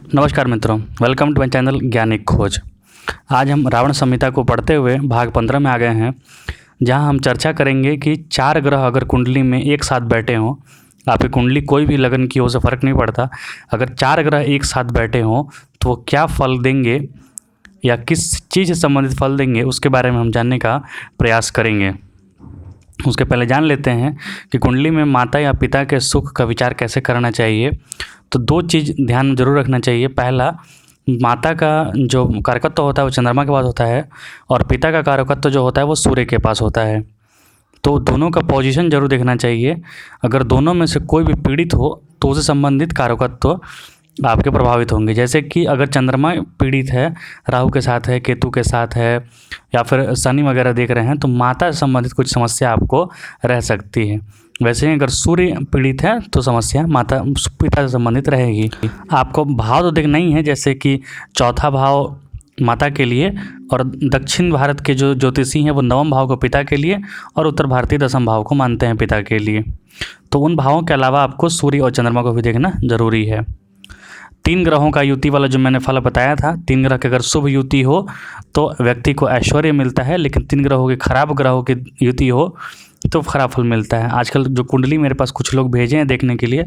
नमस्कार मित्रों, welcome to my channel ज्ञानिक खोज। आज हम रावण संहिता को पढ़ते हुए भाग 15 में आ गए हैं, जहां हम चर्चा करेंगे कि 4 ग्रह अगर कुंडली में एक साथ बैठे हों, आपकी कुंडली कोई भी लगन की हो, से फ़र्क नहीं पड़ता। अगर 4 ग्रह एक साथ बैठे हों तो वो क्या फल देंगे या किस चीज़ से संबंधित फल देंगे, उसके बारे में हम जानने का प्रयास करेंगे। उसके पहले जान लेते हैं कि कुंडली में माता या पिता के सुख का विचार कैसे करना चाहिए। तो 2 चीज़ ध्यान में ज़रूर रखना चाहिए। पहला, माता का जो कारकत्व होता है वो चंद्रमा के पास होता है, और पिता का कारकत्व जो होता है वो सूर्य के पास होता है। तो दोनों का पोजीशन जरूर देखना चाहिए। अगर दोनों में से कोई भी पीड़ित हो तो उससे संबंधित कारकत्व आपके प्रभावित होंगे। जैसे कि अगर चंद्रमा पीड़ित है, राहु के साथ है, केतु के साथ है, या फिर शनि वगैरह देख रहे हैं, तो माता से संबंधित कुछ समस्या आपको रह सकती है। वैसे ही अगर सूर्य पीड़ित है तो समस्या माता पिता से संबंधित रहेगी। आपको भाव तो देखना ही है, जैसे कि चौथा भाव माता के लिए, और दक्षिण भारत के जो ज्योतिषी हैं वो 9वें भाव को पिता के लिए, और उत्तर भारतीय 10वें भाव को मानते हैं पिता के लिए। तो उन भावों के अलावा आपको सूर्य और चंद्रमा को भी देखना जरूरी है। 3 ग्रहों का युति वाला जो मैंने फल बताया था, 3 ग्रह की अगर शुभ युति हो तो व्यक्ति को ऐश्वर्य मिलता है, लेकिन 3 ग्रहों के खराब ग्रहों की युति हो तो खराब फल मिलता है। आजकल जो कुंडली मेरे पास कुछ लोग भेजे हैं देखने के लिए,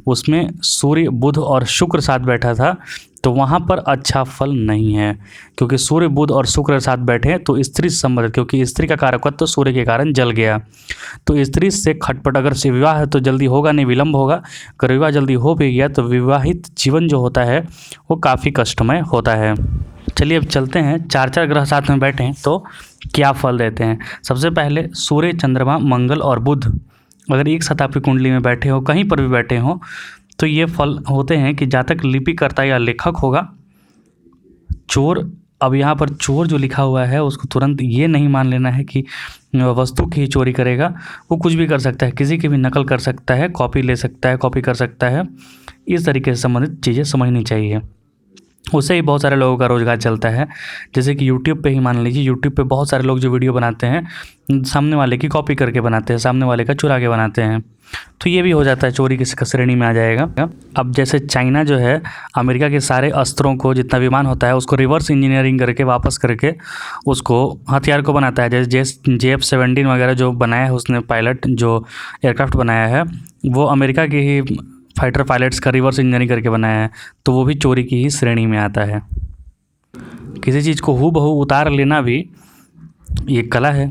उसमें सूर्य, बुध और शुक्र साथ बैठा था, तो वहाँ पर अच्छा फल नहीं है। क्योंकि सूर्य, बुध और शुक्र साथ बैठे तो स्त्री से संबंधित, क्योंकि स्त्री का कारकत्व तो सूर्य के कारण जल गया, तो स्त्री से खटपट, अगर से विवाह है तो जल्दी होगा नहीं, विलंब होगा। अगर विवाह जल्दी हो भी गया तो विवाहित जीवन जो होता है वो काफ़ी कष्टमय होता है। चलिए अब चलते हैं, 4 ग्रह साथ में बैठे हैं तो क्या फल देते हैं। सबसे पहले सूर्य, चंद्रमा, मंगल और बुध अगर एक साथ आपकी कुंडली में बैठे हो, कहीं पर भी बैठे हो, तो ये फल होते हैं कि जातक लिपिकर्ता या लेखक होगा। चोर, अब यहाँ पर चोर जो लिखा हुआ है उसको तुरंत ये नहीं मान लेना है कि वस्तु की ही चोरी करेगा। वो कुछ भी कर सकता है, किसी की भी नकल कर सकता है, कॉपी ले सकता है, कॉपी कर सकता है। इस तरीके से संबंधित चीज़ें समझनी चाहिए। उससे ही बहुत सारे लोगों का रोज़गार चलता है। जैसे कि यूट्यूब पे ही मान लीजिए, यूट्यूब पे बहुत सारे लोग जो वीडियो बनाते हैं सामने वाले की कॉपी करके बनाते हैं, सामने वाले का चुरा के बनाते हैं, तो ये भी हो जाता है, चोरी की श्रेणी में आ जाएगा। अब जैसे चाइना जो है, अमेरिका के सारे अस्त्रों को, जितना विमान होता है उसको रिवर्स इंजीनियरिंग करके वापस करके उसको हथियार को बनाता है। जैसे JF-17 वगैरह जो बनाया है उसने, पायलट जो एयरक्राफ्ट बनाया है वो अमेरिका के ही फाइटर पायलट्स का रिवर्स इंजीनियरिंग करके बनाया है, तो वो भी चोरी की ही श्रेणी में आता है। किसी चीज़ को हूबहू उतार लेना भी ये कला है।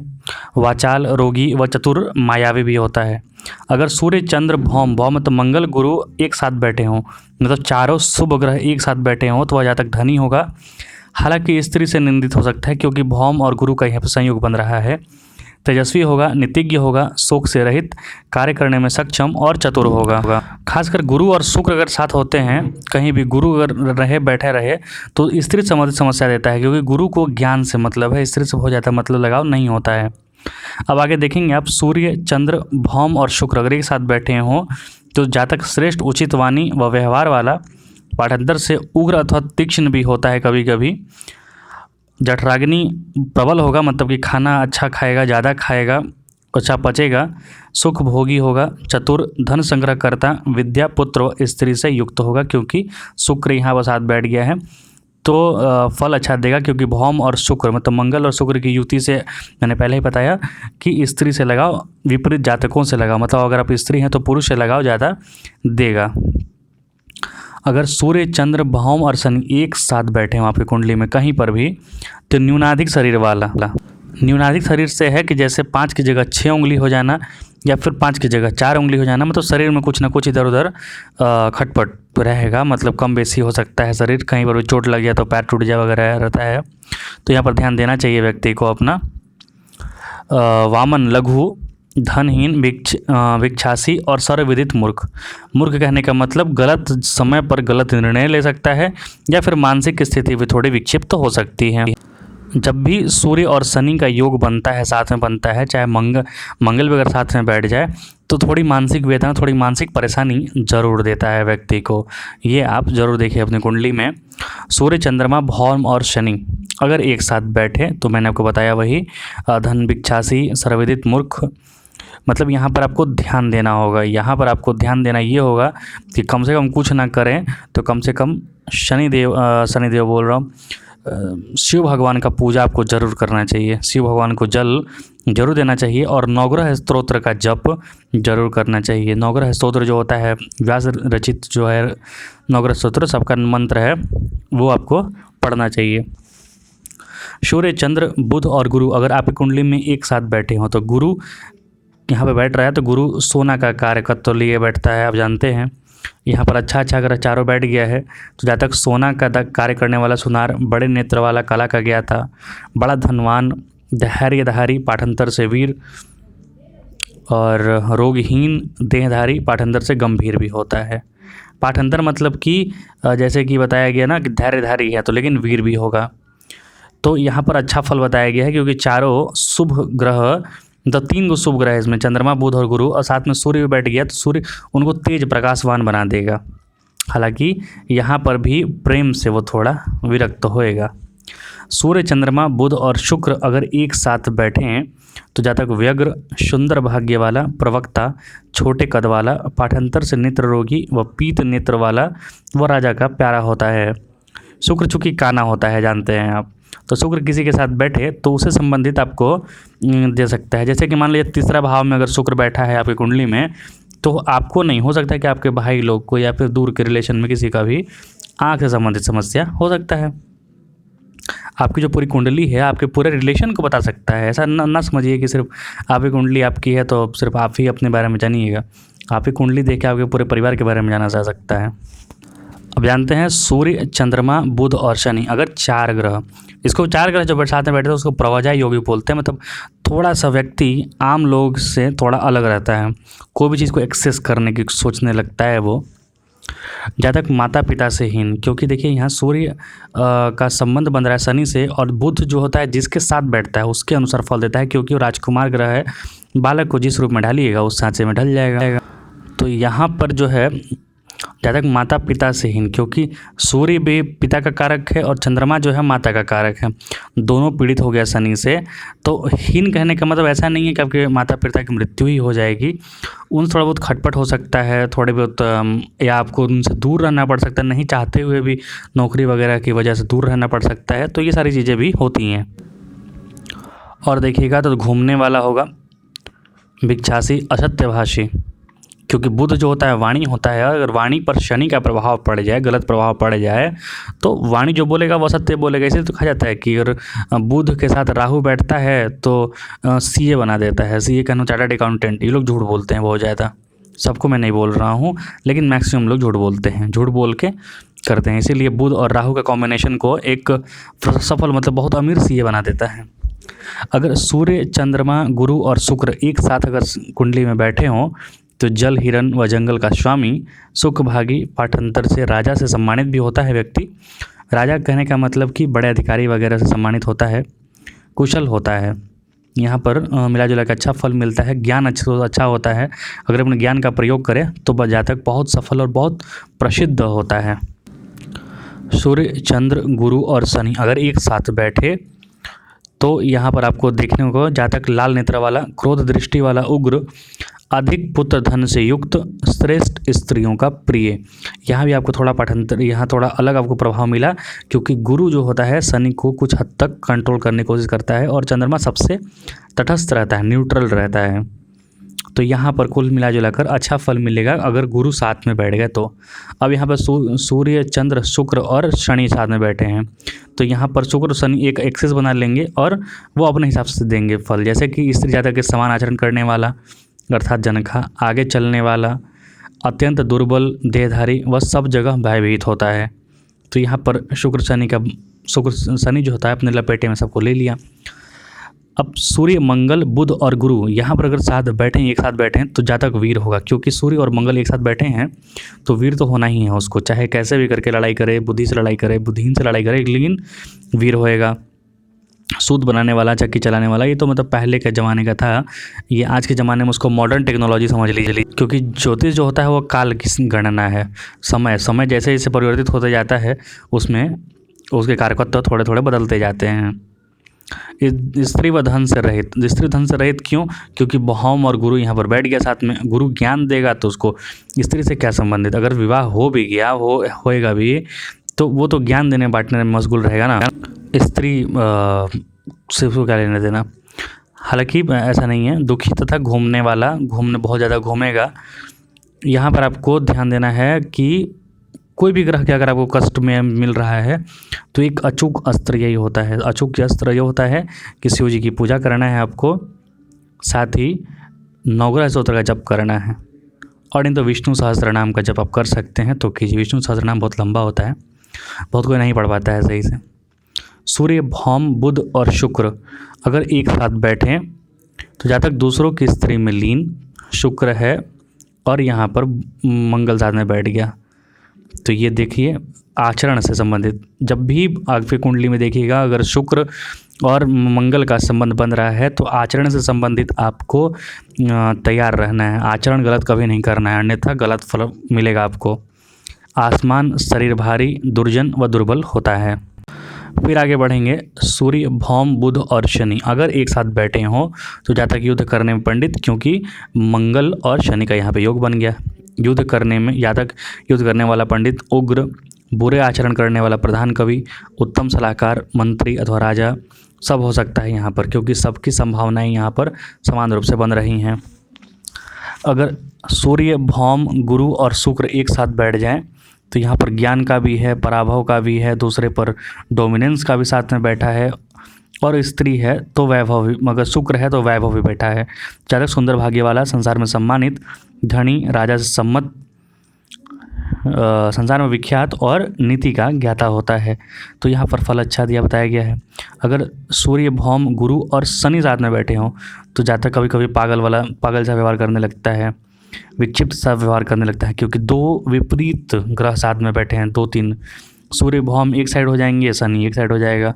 वाचाल, रोगी व चतुर, मायावी भी होता है। अगर सूर्य, चंद्र, भौम, भौम मतलब मंगल, गुरु एक साथ बैठे हों, मतलब चारों शुभ ग्रह एक साथ बैठे हों, तो वह जातक धनी होगा। हालांकि स्त्री से निंदित हो सकता है, क्योंकि भौम और गुरु का यहाँ पर संयोग बन रहा है। तेजस्वी होगा, नीतिज्ञ होगा, शोक से रहित, कार्य करने में सक्षम और चतुर होगा। खासकर गुरु और शुक्र अगर साथ होते हैं, कहीं भी गुरु अगर रहे, बैठे रहे, तो स्त्री संबंधित समस्या देता है, क्योंकि गुरु को ज्ञान से मतलब है, स्त्री से हो जाता है मतलब लगाव नहीं होता है। अब आगे देखेंगे आप, सूर्य, चंद्र, भौम और शुक्र अगर एक साथ बैठे हों तो जातक श्रेष्ठ, उचित वाणी व व्यवहार वाला, पाठांतर से उग्र अथवा तीक्ष्ण भी होता है कभी कभी। जठराग्नि प्रबल होगा, मतलब कि खाना अच्छा खाएगा, ज़्यादा खाएगा, अच्छा पचेगा। सुख भोगी होगा, चतुर, धन संग्रह करता, विद्या, पुत्र, स्त्री से युक्त होगा, क्योंकि शुक्र यहाँ पर साथ बैठ गया है, तो फल अच्छा देगा। क्योंकि भौम और शुक्र मतलब मंगल और शुक्र की युति से मैंने पहले ही बताया कि स्त्री से लगाओ, विपरीत जातकों से लगाओ, मतलब अगर आप स्त्री हैं तो पुरुष से लगाओ, ज़्यादा देगा। अगर सूर्य, चंद्र, भौम और शनि एक साथ बैठे हों आपकी कुंडली में कहीं पर भी, तो न्यूनाधिक शरीर वाला, न्यूनाधिक शरीर से है कि जैसे 5 की जगह 6 उंगली हो जाना, या फिर 5 की जगह 4 उंगली हो जाना, मतलब शरीर में कुछ ना कुछ इधर उधर खटपट रहेगा, मतलब कम बेसी हो सकता है शरीर, कहीं पर भी चोट लग गया तो पैर टूट जाए वगैरह रहता है, तो यहाँ पर ध्यान देना चाहिए व्यक्ति को अपना। वामन, लघु, धनहीन, भिक्षासी और सर्वविदित मूर्ख। मूर्ख कहने का मतलब गलत समय पर गलत निर्णय ले सकता है, या फिर मानसिक स्थिति भी थोड़ी विक्षिप्त हो सकती है। जब भी सूर्य और शनि का योग बनता है, साथ में बनता है, चाहे मंगल भी अगर साथ में बैठ जाए, तो थोड़ी मानसिक वेदना, थोड़ी मानसिक परेशानी जरूर देता है व्यक्ति को। ये आप जरूर देखिए अपनी कुंडली में। सूर्य, चंद्रमा, भौम और शनि अगर एक साथ बैठे तो मैंने आपको बताया वही, धन भिक्षासी, सर्वविदित मूर्ख, मतलब यहाँ पर आपको ध्यान देना होगा। यहाँ पर आपको ध्यान देना ये होगा कि कम से कम कुछ ना करें तो कम से कम शनिदेव बोल रहा हूँ, शिव भगवान का पूजा आपको ज़रूर करना चाहिए। शिव भगवान को जल जरूर देना चाहिए और नवग्रह स्तोत्र का जप जरूर करना चाहिए। नवग्रह स्तोत्र जो होता है व्यास रचित जो है नवग्रह स्तोत्र सबका मंत्र है, वो आपको पढ़ना चाहिए। सूर्य, चंद्र, बुध और गुरु अगर आपकी कुंडली में एक साथ बैठे हों तो गुरु यहाँ पे बैठ रहा है तो गुरु सोना का कार्यकत्व लिए बैठता है। आप जानते हैं यहाँ पर अच्छा अगर चारों बैठ गया है तो जहाँ तक सोना का कार्य करने वाला सुनार, बड़े नेत्र वाला कला का गया था, बड़ा धनवान, धैर्यधारी, पाठांतर से वीर और रोगहीन, देहधारी, पाठांतर से गंभीर भी होता है। पाठांतर मतलब कि जैसे कि बताया गया ना कि धैर्यधारी है तो लेकिन वीर भी होगा। तो यहाँ पर अच्छा फल बताया गया है क्योंकि चारों शुभ ग्रह, तो 3 गो शुभ ग्रह है इसमें, चंद्रमा, बुध और गुरु, और साथ में सूर्य भी बैठ गया तो सूर्य उनको तेज प्रकाशवान बना देगा। हालांकि यहाँ पर भी प्रेम से वो थोड़ा विरक्त होएगा। सूर्य, चंद्रमा, बुध और शुक्र अगर एक साथ बैठे हैं तो जातक व्यग्र, सुंदर भाग्य वाला, प्रवक्ता, छोटे कद वाला, पाठांतर से नेत्र रोगी व पीत नेत्र वाला व राजा का प्यारा होता है। शुक्र चूँकि काना होता है, जानते हैं आप, तो शुक्र किसी के साथ बैठे तो उससे संबंधित आपको दे सकता है। जैसे कि मान लीजिए तीसरा भाव में अगर शुक्र बैठा है आपकी कुंडली में तो आपको नहीं हो सकता है कि आपके भाई लोग को या फिर दूर के रिलेशन में किसी का भी आँख से संबंधित समस्या हो सकता है। आपकी जो पूरी कुंडली है आपके पूरे रिलेशन को बता सकता है। ऐसा ना समझिए कि सिर्फ आपकी कुंडली आपकी है तो सिर्फ आप ही अपने बारे में जानिएगा। आपकी कुंडली देख के आपके पूरे परिवार के बारे में जाना जा सकता है। अब जानते हैं सूर्य, चंद्रमा, बुध और शनि अगर 4 ग्रह, इसको 4 ग्रह जो साथ में बैठे हैं उसको प्रवजा योगी बोलते हैं। मतलब थोड़ा सा व्यक्ति आम लोग से थोड़ा अलग रहता है, कोई भी चीज़ को एक्सेस करने की सोचने लगता है वो। जहाँ तक माता पिता से हीन, क्योंकि देखिए यहाँ सूर्य का संबंध बन रहा है शनि से, और बुध जो होता है जिसके साथ बैठता है उसके अनुसार फल देता है, क्योंकि वो राजकुमार ग्रह है। बालक को जिस रूप में ढालिएगा उस सांचे में ढल जाएगा। तो यहाँ पर जो है जहाँ तक माता पिता से हीन, क्योंकि सूर्य भी पिता का कारक है और चंद्रमा जो है माता का कारक है, दोनों पीड़ित हो गया शनि से। तो हीन कहने का मतलब ऐसा नहीं है कि आपके माता पिता की मृत्यु ही हो जाएगी, उन थोड़ा बहुत खटपट हो सकता है, थोड़े बहुत, या आपको उनसे दूर रहना पड़ सकता है, नहीं चाहते हुए भी नौकरी वगैरह की वजह से दूर रहना पड़ सकता है। तो ये सारी चीज़ें भी होती हैं। और देखिएगा तो घूमने वाला होगा, भिक्षासी, असत्यभाषी, क्योंकि बुध जो होता है वाणी होता है। अगर वाणी पर शनि का प्रभाव पड़ जाए, गलत प्रभाव पड़ जाए तो वाणी जो बोलेगा वो सत्य बोलेगा। इसलिए तो कहा जाता है कि अगर बुध के साथ राहु बैठता है तो सीए बना देता है। सीए कहना चार्टर्ड अकाउंटेंट। ये लोग झूठ बोलते हैं बहुत ज़्यादा, सबको मैं नहीं बोल रहा हूँ लेकिन मैक्सिमम लोग झूठ बोलते हैं, झूठ बोल के करते हैं। इसीलिए बुध और राहु का कॉम्बिनेशन को एक सफल, मतलब बहुत अमीर सीए बना देता है। अगर सूर्य, चंद्रमा, गुरु और शुक्र एक साथ अगर कुंडली में बैठे हों तो जल, हिरण व जंगल का स्वामी, सुखभागी, पाठांतर से राजा से सम्मानित भी होता है व्यक्ति। राजा कहने का मतलब कि बड़े अधिकारी वगैरह से सम्मानित होता है, कुशल होता है। यहाँ पर मिला जुला के अच्छा फल मिलता है। ज्ञान अच्छा होता है, अगर अपने ज्ञान का प्रयोग करें तो जातक बहुत सफल और बहुत प्रसिद्ध होता है। सूर्य, चंद्र, गुरु और शनि अगर एक साथ बैठे तो यहाँ पर आपको देखने को जातक लाल नेत्र वाला, क्रोध दृष्टि वाला, उग्र, अधिक पुत्र धन से युक्त, श्रेष्ठ स्त्रियों का प्रिय। यहाँ भी आपको थोड़ा पाठांतर, यहाँ थोड़ा अलग आपको प्रभाव मिला, क्योंकि गुरु जो होता है शनि को कुछ हद तक कंट्रोल करने की कोशिश करता है और चंद्रमा सबसे तटस्थ रहता है, न्यूट्रल रहता है। तो यहाँ पर कुल मिला जुलाकर अच्छा फल मिलेगा अगर गुरु साथ में बैठ गए तो। अब यहाँ पर सूर्य, चंद्र, शुक्र और शनि साथ में बैठे हैं तो यहाँ पर शुक्र शनि एक एक्सेस बना लेंगे और वो अपने हिसाब से देंगे फल। जैसे कि स्त्री जातक के समान आचरण करने वाला अर्थात जनखा, आगे चलने वाला, अत्यंत दुर्बल, देहधारी व सब जगह भयभीत होता है। तो यहाँ पर शुक्र शनि जो होता है अपने लपेटे में सबको ले लिया। अब सूर्य, मंगल, बुध और गुरु यहाँ पर अगर साथ बैठे, एक साथ बैठे तो जातक वीर होगा, क्योंकि सूर्य और मंगल एक साथ बैठे हैं तो वीर तो होना ही है उसको, चाहे कैसे भी करके लड़ाई करे, बुद्धि से लड़ाई करे, बुद्धिहीन से लड़ाई करे, लेकिन वीर होएगा। सूद बनाने वाला, चक्की चलाने वाला, ये तो मतलब पहले के ज़माने का था। ये आज के ज़माने में उसको मॉडर्न टेक्नोलॉजी समझ लीजिए, क्योंकि ज्योतिष जो होता है वो काल की गणना है। समय जैसे जैसे परिवर्तित होते जाता है उसमें उसके कारकत्व थोड़े थोड़े बदलते जाते हैं। स्त्री व धन से रहित, स्त्री धन से रहित क्यों? क्योंकि भौम और गुरु यहाँ पर बैठ गया साथ में। गुरु ज्ञान देगा तो उसको स्त्री से क्या संबंधित, अगर विवाह हो भी गया होएगा भी तो वो तो ज्ञान देने बांटने में मशगूल रहेगा ना, स्त्री से उसको क्या लेने देना। हालांकि ऐसा नहीं है, दुखी तथा घूमने वाला, घूमने बहुत ज़्यादा घूमेगा। यहाँ पर आपको ध्यान देना है कि कोई भी ग्रह के अगर आपको कष्ट में मिल रहा है तो एक अचूक अस्त्र यही होता है। अचूक अस्त्र ये होता है कि शिव जी की पूजा करना है आपको, साथ ही नवग्रह स्तोत्र का जप करना है, और नहीं तो विष्णु सहस्त्रनाम का जप आप कर सकते हैं तो कीजिए। विष्णु सहस्त्रनाम बहुत लंबा होता है, बहुत कोई नहीं पढ़ पाता है सही से। सूर्य, भौम, बुध और शुक्र अगर एक साथ बैठें तो जहाँ तक दूसरों की स्त्री में लीन शुक्र है और यहाँ पर मंगल साथ में बैठ गया, तो ये देखिए आचरण से संबंधित। जब भी आपकी कुंडली में देखिएगा अगर शुक्र और मंगल का संबंध बन रहा है तो आचरण से संबंधित आपको तैयार रहना है। आचरण गलत कभी नहीं करना है, अन्यथा गलत फल मिलेगा आपको। आसमान, शरीर भारी, दुर्जन व दुर्बल होता है। फिर आगे बढ़ेंगे। सूर्य, भौम, बुध और शनि अगर एक साथ बैठे हों तो जातक युद्ध करने में पंडित, क्योंकि मंगल और शनि का यहाँ पे योग बन गया। युद्ध करने में जातक युद्ध करने वाला पंडित, उग्र, बुरे आचरण करने वाला प्रधान कवि, उत्तम सलाहकार, मंत्री अथवा राजा सब हो सकता है यहाँ पर, क्योंकि सबकी संभावनाएं यहाँ पर समान रूप से बन रही हैं। अगर सूर्य, भौम, गुरु और शुक्र एक साथ बैठ जाएं तो यहाँ पर ज्ञान का भी है, पराभव का भी है, दूसरे पर डोमिनेंस का भी साथ में बैठा है, और स्त्री है तो वैभव भी, मगर शुक्र है तो वैभव भी बैठा है। ज़्यादा सुंदर भाग्य वाला, संसार में सम्मानित, धनी, राजा से सम्मत, संसार में विख्यात और नीति का ज्ञाता होता है। तो यहाँ पर फल अच्छा दिया बताया गया है। अगर सूर्य, भौम, गुरु और शनि साथ में बैठे हों तो जातक कभी कभी पागल सा व्यवहार करने लगता है, विक्षिप्त सा व्यवहार करने लगता है, क्योंकि दो विपरीत ग्रह साथ में बैठे हैं, 2-3। सूर्य, भौम एक साइड हो जाएंगे, शनि एक साइड हो जाएगा,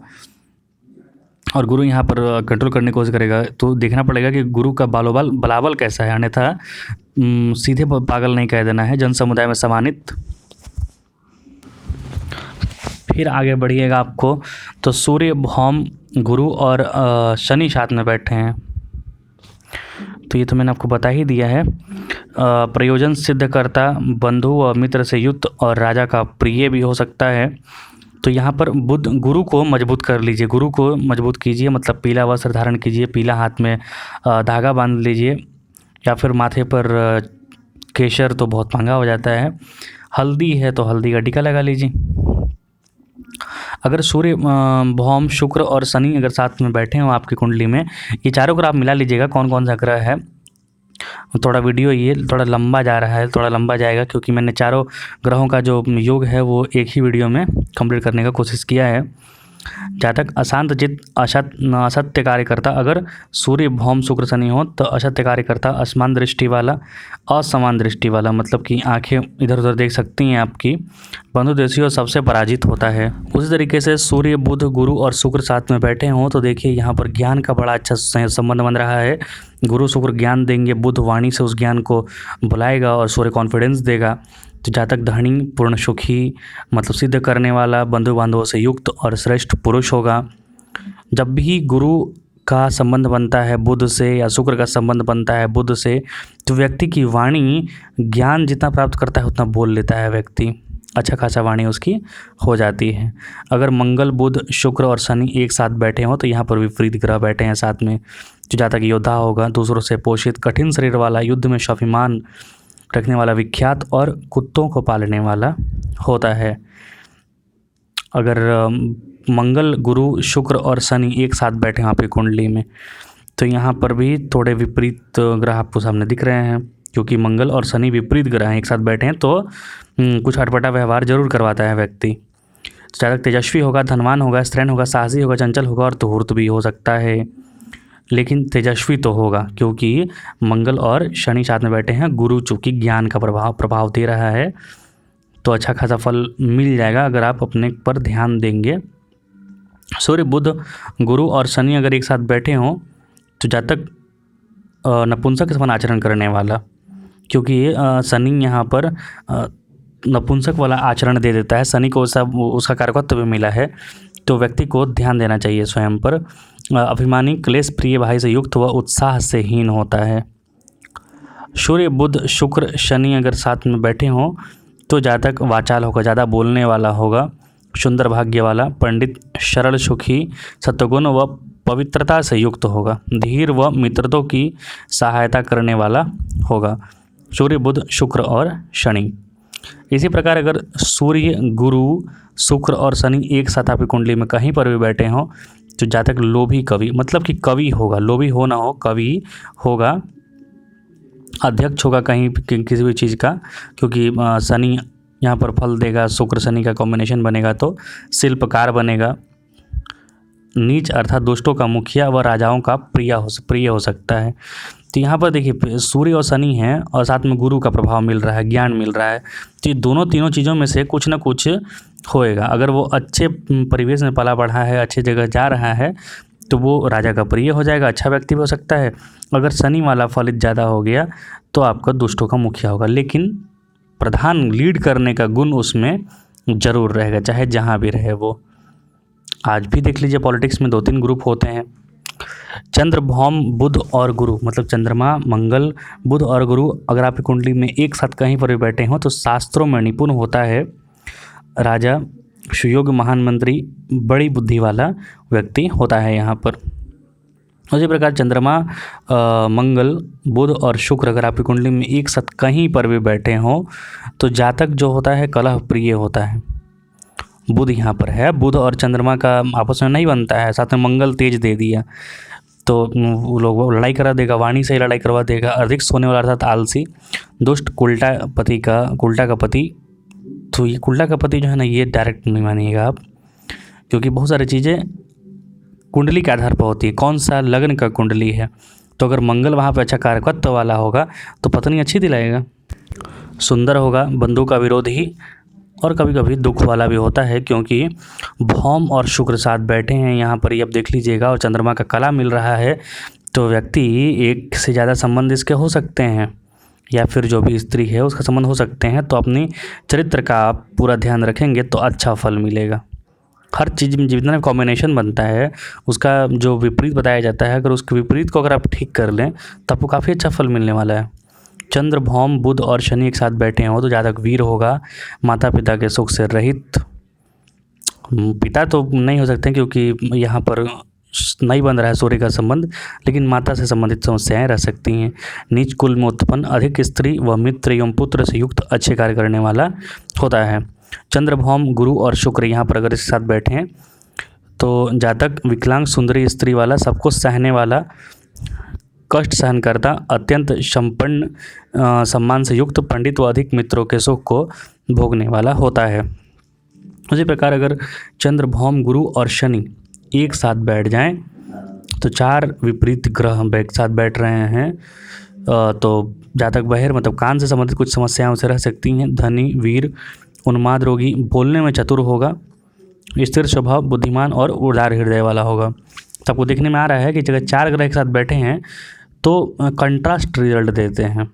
और गुरु यहाँ पर कंट्रोल करने की कोशिश करेगा। तो देखना पड़ेगा कि गुरु का बलाबल कैसा है, अन्यथा सीधे पागल नहीं कह देना है, जन समुदाय में सम्मानित। फिर आगे बढ़िएगा आपको, तो सूर्य, भौम, गुरु और शनि साथ में बैठे हैं तो ये तो मैंने आपको बता ही दिया है। प्रयोजन सिद्ध करता, बंधु और मित्र से युक्त और राजा का प्रिय भी हो सकता है। तो यहाँ पर बुध, गुरु को मजबूत कर लीजिए, गुरु को मजबूत कीजिए, मतलब पीला वस्त्र धारण कीजिए, पीला हाथ में धागा बांध लीजिए, या फिर माथे पर केशर तो बहुत महंगा हो जाता है, हल्दी है तो हल्दी का टीका लगा लीजिए। अगर सूर्य, भौम, शुक्र और शनि अगर साथ में बैठे हों आपकी कुंडली में, ये चारों ग्रह आप मिला लीजिएगा कौन कौन सा ग्रह है। थोड़ा वीडियो ये थोड़ा लंबा जा रहा है, थोड़ा लंबा जाएगा, क्योंकि मैंने चारों ग्रहों का जो योग है वो एक ही वीडियो में कंप्लीट करने का कोशिश किया है। जातक अशांत चित्त, असत्य कार्य करता, अगर सूर्य, भौम, शुक्र, शनि हो तो असत्य कार्य करता, असमान दृष्टि वाला, असमान दृष्टि वाला, मतलब कि आंखें इधर उधर देख सकती हैं आपकी, बंधुदेशी सबसे पराजित होता है। उसी तरीके से सूर्य, बुध, गुरु और शुक्र साथ में बैठे हों तो देखिए यहाँ पर ज्ञान का बड़ा अच्छा संबंध बन रहा है। गुरु शुक्र ज्ञान देंगे, बुध वाणी से उस ज्ञान को बुलाएगा और सूर्य कॉन्फिडेंस देगा। तो जातक धनी, पूर्ण सुखी, मतलब सिद्ध करने वाला, बंधु बांधवों से युक्त और श्रेष्ठ पुरुष होगा। जब भी गुरु का संबंध बनता है बुध से या शुक्र का संबंध बनता है बुध से, तो व्यक्ति की वाणी, ज्ञान जितना प्राप्त करता है उतना बोल लेता है व्यक्ति, अच्छा खासा वाणी उसकी हो जाती है। अगर मंगल, बुध, शुक्र और शनि एक साथ बैठे हों तो यहाँ पर विपरीत ग्रह बैठे हैं साथ में, जो जातक योद्धा होगा, दूसरों से पोषित, कठिन शरीर वाला, युद्ध में स्वाभिमान रखने वाला, विख्यात और कुत्तों को पालने वाला होता है। अगर मंगल, गुरु, शुक्र और शनि एक साथ बैठे हैं आपकी कुंडली में तो यहाँ पर भी थोड़े विपरीत ग्रह आपको सामने दिख रहे हैं, क्योंकि मंगल और शनि विपरीत ग्रह हैं, एक साथ बैठे हैं तो कुछ अटपटा व्यवहार जरूर करवाता है व्यक्ति। जातक तेजस्वी होगा, धनवान होगा, स्त्रैण होगा, साहसी होगा, चंचल होगा और धूर्त भी हो सकता है, लेकिन तेजस्वी तो होगा, क्योंकि मंगल और शनि साथ में बैठे हैं। गुरु चूँकि ज्ञान का प्रभाव दे रहा है तो अच्छा खासा फल मिल जाएगा अगर आप अपने पर ध्यान देंगे। सूर्य, बुध, गुरु और शनि अगर एक साथ बैठे हों तो जातक नपुंसक समान आचरण करने वाला, क्योंकि शनि यहाँ पर नपुंसक वाला आचरण दे देता है, शनि को उसका कारकत्व भी मिला है, तो व्यक्ति को ध्यान देना चाहिए स्वयं पर। अभिमानी, क्लेश प्रिय भाई से युक्त व उत्साह से हीन होता है। सूर्य, बुध, शुक्र, शनि अगर साथ में बैठे हों तो जातक वाचाल होगा, ज़्यादा बोलने वाला होगा, सुंदर भाग्य वाला, पंडित, सरल सुखी, सत्वगुण व पवित्रता से युक्त होगा, धीर व मित्रतों की सहायता करने वाला होगा। सूर्य, बुध, शुक्र और शनि। इसी प्रकार अगर सूर्य, गुरु, शुक्र और शनि एक साथ आपकी कुंडली में कहीं पर भी बैठे हों तो जातक लोभी कवि, मतलब कि कवि होगा, लोभी हो ना हो कवि होगा, अध्यक्ष होगा कहीं किसी भी चीज़ का, क्योंकि शनि यहाँ पर फल देगा, शुक्र शनि का कॉम्बिनेशन बनेगा तो शिल्पकार बनेगा। नीच अर्थात दुष्टों का मुखिया व राजाओं का प्रिय हो सकता है। तो यहाँ पर देखिए सूर्य और शनि हैं और साथ में गुरु का प्रभाव मिल रहा है, ज्ञान मिल रहा है, तो ये तीनों चीज़ों में से कुछ ना कुछ होएगा। अगर वो अच्छे परिवेश में पला बढ़ा है, अच्छी जगह जा रहा है तो वो राजा का प्रिय हो जाएगा, अच्छा व्यक्ति भी हो सकता है। अगर शनि वाला फलित ज़्यादा हो गया तो आपका दुष्टों का मुखिया होगा, लेकिन प्रधान लीड करने का गुण उसमें ज़रूर रहेगा, चाहे जहाँ भी रहे वो। आज भी देख लीजिए पॉलिटिक्स में 2-3 ग्रुप होते हैं। चंद्र, भौम, बुध और गुरु, मतलब चंद्रमा, मंगल, बुध और गुरु अगर आपकी कुंडली में एक साथ कहीं पर भी बैठे हों तो शास्त्रों में निपुण होता है राजा, सुयोग्य, महान मंत्री, बड़ी बुद्धि वाला व्यक्ति होता है यहाँ पर। उसी प्रकार चंद्रमा, मंगल, बुध और शुक्र अगर आपकी कुंडली में एक साथ कहीं पर भी बैठे हों तो जातक जो होता है कलह प्रिय होता है। बुध यहाँ पर है, बुध और चंद्रमा का आपस में नहीं बनता है, साथ में मंगल तेज दे दिया तो वो लोग लड़ाई करा देगा, वाणी से ही लड़ाई करवा देगा। अधिक सोने वाला अर्थात आलसी, दुष्ट, कुल्टा का पति। तो ये कुल्टा का पति जो है ना, ये डायरेक्ट नहीं मानिएगा आप, क्योंकि बहुत सारी चीज़ें कुंडली के आधार पर होती है, कौन सा लग्न का कुंडली है। तो अगर मंगल वहाँ पे अच्छा कारकत्व वाला होगा तो पत्नी अच्छी दिलाएगा, सुंदर होगा, बंधु का विरोधी और कभी कभी दुख वाला भी होता है, क्योंकि भौम और शुक्र साथ बैठे हैं यहाँ पर, ये अब देख लीजिएगा, और चंद्रमा का कला मिल रहा है तो व्यक्ति एक से ज़्यादा संबंध इसके हो सकते हैं, या फिर जो भी स्त्री है उसका संबंध हो सकते हैं। तो अपनी चरित्र का आप पूरा ध्यान रखेंगे तो अच्छा फल मिलेगा। हर चीज़ में जितना कॉम्बिनेशन बनता है उसका जो विपरीत बताया जाता है, अगर उसके विपरीत को अगर आप ठीक कर लें तो आपको काफ़ी अच्छा फल मिलने वाला है। चंद्र, भौम, बुध और शनि एक साथ बैठे हो तो जातक वीर होगा, माता पिता के सुख से रहित, पिता तो नहीं हो सकते क्योंकि यहाँ पर नहीं बन रहा है सूर्य का संबंध, लेकिन माता से संबंधित समस्याएं रह सकती हैं। नीच कुल में उत्पन्न, अधिक स्त्री व मित्र एवं पुत्र से युक्त, अच्छे कार्य करने वाला होता है। चंद्र, भौम, गुरु और शुक्र यहाँ पर अगर इसके साथ बैठे हैं तो जातक विकलांग, सुंदरी स्त्री वाला, सबको सहने वाला, कष्ट सहन करता, अत्यंत संपन्न, सम्मान से युक्त, पंडित व अधिक मित्रों के सुख को भोगने वाला होता है। उसी प्रकार अगर चंद्र, भौम, गुरु और शनि एक साथ बैठ जाएं तो 4 विपरीत ग्रह एक साथ बैठ रहे हैं तो जातक बहिर, मतलब कान से संबंधित कुछ समस्याएं उसे रह सकती हैं। धनी, वीर, उन्माद रोगी, बोलने में चतुर होगा, स्थिर स्वभाव, बुद्धिमान और उदार हृदय वाला होगा। तो आपको देखने में आ रहा है कि जगह 4 ग्रह एक साथ बैठे हैं तो कंट्रास्ट रिजल्ट देते हैं,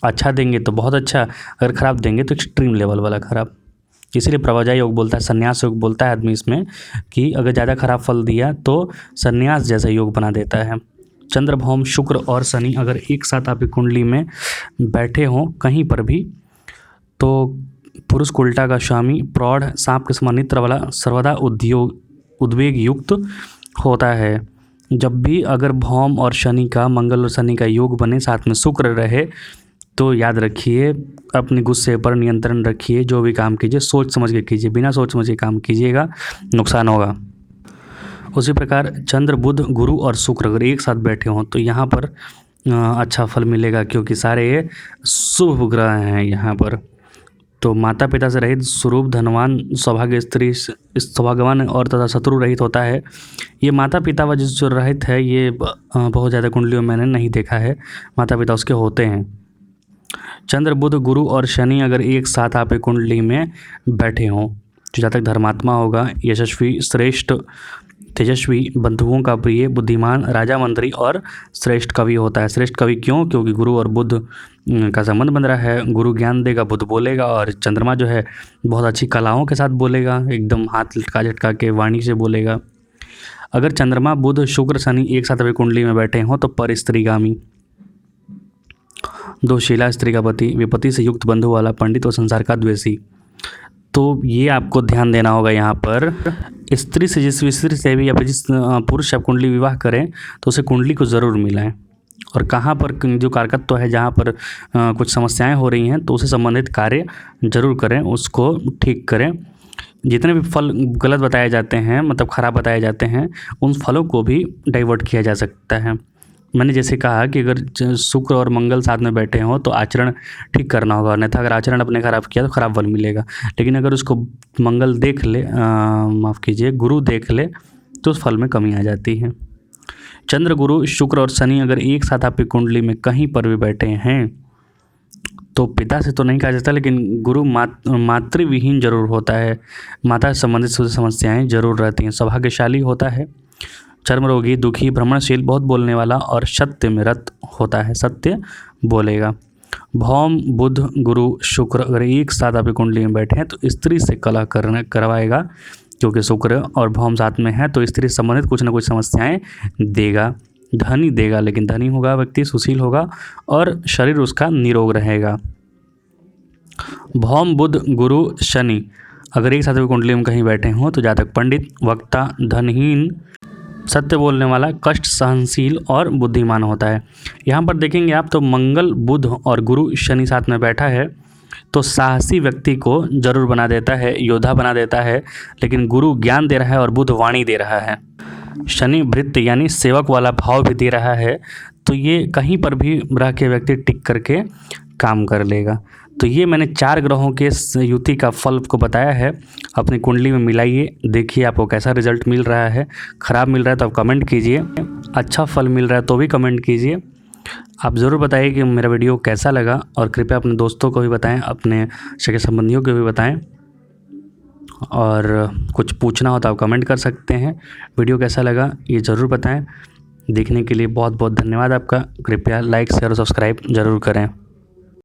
अच्छा देंगे तो बहुत अच्छा, अगर ख़राब देंगे तो एक्सट्रीम लेवल वाला ख़राब। इसीलिए प्रवजा योग बोलता है, संन्यास योग बोलता है आदमी इसमें, कि अगर ज़्यादा खराब फल दिया तो संन्यास जैसा योग बना देता है। चंद्र, भौम, शुक्र और शनि अगर एक साथ आपकी कुंडली में बैठे हों कहीं पर भी तो पुरुष, उल्टा का स्वामी, प्रौढ़, सांप के समान नेत्र वाला, सर्वदा उद्वेग युक्त होता है। जब भी अगर भौम और शनि का, मंगल और शनि का योग बने, साथ में शुक्र रहे, तो याद रखिए अपने गुस्से पर नियंत्रण रखिए, जो भी काम कीजिए सोच समझ के कीजिए, बिना सोच समझ के काम कीजिएगा नुकसान होगा। उसी प्रकार चंद्र, बुध, गुरु और शुक्र अगर एक साथ बैठे हों तो यहाँ पर अच्छा फल मिलेगा, क्योंकि सारे शुभ ग्रह हैं यहाँ पर। तो माता पिता से रहित, स्वरूप धनवान, सौभाग्य स्त्री, सौभाग्यवान और तथा शत्रु रहित होता है। ये माता पिता व जो रहित है ये बहुत ज़्यादा कुंडलियों में मैंने नहीं देखा है, माता पिता उसके होते हैं। चंद्र, बुध, गुरु और शनि अगर एक साथ आप कुंडली में बैठे हों तो जातक धर्मात्मा होगा, यशस्वी, श्रेष्ठ, तेजस्वी, बंधुओं का प्रिय, बुद्धिमान, राजा, मंत्री और श्रेष्ठ कवि होता है। श्रेष्ठ कवि क्यों? क्योंकि गुरु और बुध का संबंध बन रहा है, गुरु ज्ञान देगा, बुध बोलेगा, और चंद्रमा जो है बहुत अच्छी कलाओं के साथ बोलेगा, एकदम हाथ लटका झटका के वाणी से बोलेगा। अगर चंद्रमा, बुध, शुक्र, शनि एक साथ अभी कुंडली में बैठे हों तो पर स्त्रीगामी, दोशीला स्त्री का पति, विपत्ति से युक्त, बंधु वाला, पंडित और संसार का द्वेषी। तो ये आपको ध्यान देना होगा यहाँ पर। स्त्री से जिस स्त्री से भी या फिर जिस पुरुष आप कुंडली विवाह करें तो उसे कुंडली को ज़रूर मिलाएं, और कहाँ पर जो कारकत्व है जहाँ पर कुछ समस्याएं हो रही हैं तो उसे संबंधित कार्य जरूर करें, उसको ठीक करें। जितने भी फल गलत बताए जाते हैं, मतलब ख़राब बताए जाते हैं, उन फलों को भी डाइवर्ट किया जा सकता है। मैंने जैसे कहा कि अगर शुक्र और मंगल साथ में बैठे हों तो आचरण ठीक करना होगा, अन्यथा अगर आचरण अपने ख़राब किया तो ख़राब फल मिलेगा। लेकिन अगर उसको मंगल देख ले, माफ़ कीजिए, गुरु देख ले तो उस फल में कमी आ जाती है। चंद्र, गुरु, शुक्र और शनि अगर एक साथ आपकी कुंडली में कहीं पर भी बैठे हैं तो पिता से तो नहीं कहा जाता, लेकिन गुरु मातृविहीन जरूर होता है, माता से संबंधित समस्याएं जरूर रहती हैं। सौभाग्यशाली होता है, चर्म रोगी, दुखी, भ्रमणशील, बहुत बोलने वाला और सत्य में रत होता है, सत्य बोलेगा। भौम, बुध, गुरु, शुक्र अगर एक साथ आपकी कुंडली में बैठे हैं तो स्त्री से कलह करवाएगा, क्योंकि शुक्र और भौम साथ में है तो स्त्री से संबंधित कुछ ना कुछ समस्याएं देगा। धनी देगा, लेकिन धनी होगा व्यक्ति, सुशील होगा और शरीर उसका निरोग रहेगा। भौम, बुध, गुरु, शनि अगर एक साथ भी कुंडली में कहीं बैठे हों तो जातक पंडित, वक्ता, धनहीन, सत्य बोलने वाला, कष्ट सहनशील और बुद्धिमान होता है। यहाँ पर देखेंगे आप तो मंगल, बुध और गुरु, शनि साथ में बैठा है तो साहसी व्यक्ति को जरूर बना देता है, योद्धा बना देता है। लेकिन गुरु ज्ञान दे रहा है और बुध वाणी दे रहा है। शनि भृत्य यानी सेवक वाला भाव भी दे रहा है, तो ये कहीं पर भी रह के व्यक्ति टिक करके काम कर लेगा। तो ये मैंने 4 ग्रहों के युति का फल को बताया है। अपनी कुंडली में मिलाइए, देखिए आपको कैसा रिजल्ट मिल रहा है। ख़राब मिल रहा है तो आप कमेंट कीजिए, अच्छा फल मिल रहा है तो भी कमेंट कीजिए। आप ज़रूर बताइए कि मेरा वीडियो कैसा लगा, और कृपया अपने दोस्तों को भी बताएं, अपने सगे संबंधियों को भी बताएं। और कुछ पूछना हो तो आप कमेंट कर सकते हैं। वीडियो कैसा लगा ये ज़रूर बताएं। देखने के लिए बहुत बहुत धन्यवाद आपका। कृपया लाइक, शेयर और सब्सक्राइब ज़रूर करें।